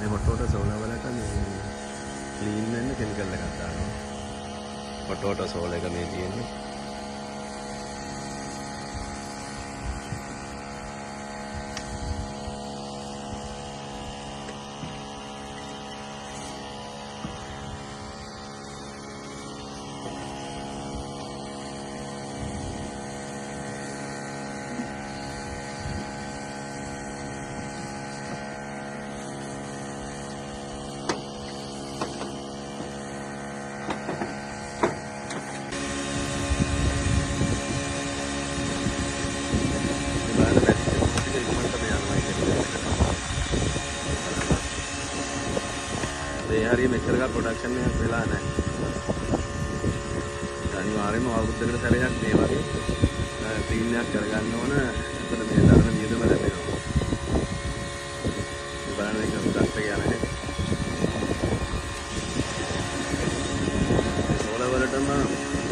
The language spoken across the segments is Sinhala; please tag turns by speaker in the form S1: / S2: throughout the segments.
S1: මේ hot water solar වලට මේ ක්ලීන් වෙන්න කෙමිකල් එකක් දානවා. hot water solar එක මේ තියෙන්නේ. हरी मेचर का प्रोडक्शन में मिला है अनिवार्य में और कुछ चले जाते हैं वाली क्लीन कर गन्नो ना तो मेरे दार में ये तो मेरे में बनाने का प्रोडक्ट क्या है सोलह वाला टन ना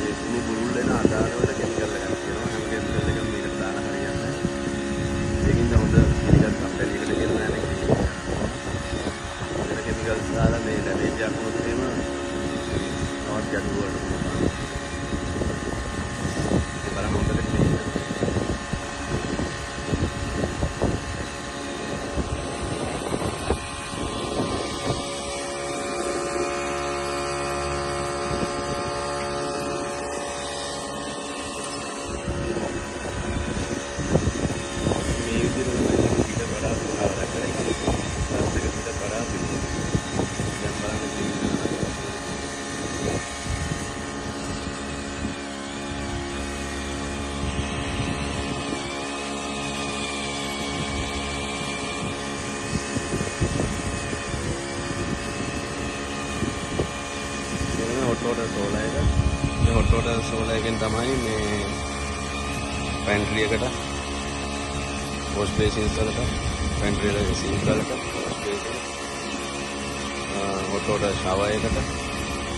S1: ये सुनो बुरुल लेना आधार वाला केमिकल लगा के ना हम केमिकल लगा मेरे दाना हरियाणा है लेकिन जब उधर केमिकल कंपनी के लिए ना केमिकल सारा में डैमेज या कुछ में नॉट क्या हुआ ये बड़ा मोटा नहीं है hot water solar එකෙන් තමයි මේ pantry එකට wash basins වලට pantry වල sink වලට wash basin hot water shower එකට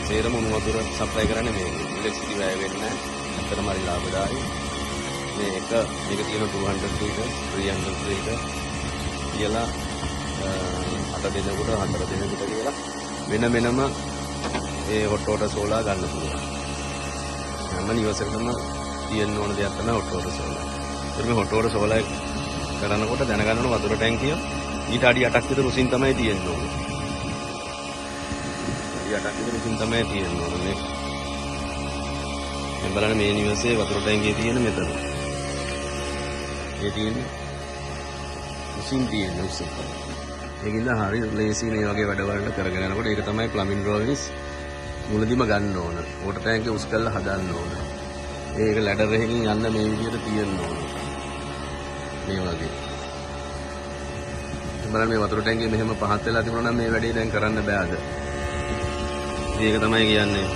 S1: සේරම උණු වතුර සප්ලයි කරන්නේ මේ electricity වැය වෙන්නේ නැහැ. අතරම හරි ලාභදායී. මේක තියෙන 200 liter 300 liter කියලා 8 දිනකට 4 දිනකට කියලා වෙනම ඒ hot water solar ගන්න පුළුවන්. හැම නිවසකටම තියෙන්න ඕන දෙයක් තමයි hot water solar. ඒත් මේ hot water solar කරනකොට දැනගන්න ඕන වතුර ටැංකිය ඊට අඩි 8ක් විතර උසින් තමයි තියෙන්න ඕනේ. අඩි 8ක් විතර උසින් තමයි තියෙන්න ඕනේ. දැන් බලන්න මේ නිවසේ වතුර ටැංකිය තියෙන මෙතන. ඒ තියෙන්නේ උසින් තියෙන උසින්. ඒකින්ද හරි ලේසි මේ වගේ වැඩවලට කරගෙන යනකොට ඒක තමයි ප්ලම්බින් ඩ්‍රොවිස් මුලදිම ගන්න ඕන. වෝටර් ටැංකිය උස් කරලා හදන්න ඕන. ඒක ලැඩර් එකකින් යන්න මේ විදිහට තියෙන්න ඕන. මේ වගේ. බලන්න මේ වතුර ටැංකිය මෙහෙම පහත් වෙලා තිබුණා නම් මේ වැඩේ දැන් කරන්න බෑද? ඒක තමයි කියන්නේ.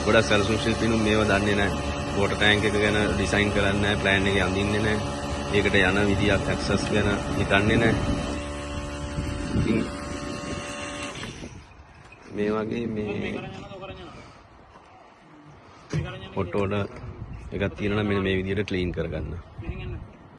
S1: ගොඩක් සැලසුම් ශිල්පීනු මේව දන්නේ නැහැ. වෝටර් ටැංක් එක ගැන ඩිසයින් කරන්නේ නැහැ, ප්ලෑන් එකේ අඳින්නේ නැහැ. ඒකට යන විදියක් ඇක්සස් ගැන හිතන්නේ නැහැ. මේ වගේ මේ hot water එකක් තියෙනවා නම් මෙන්න මේ විදිහට ක්ලීන් කරගන්න.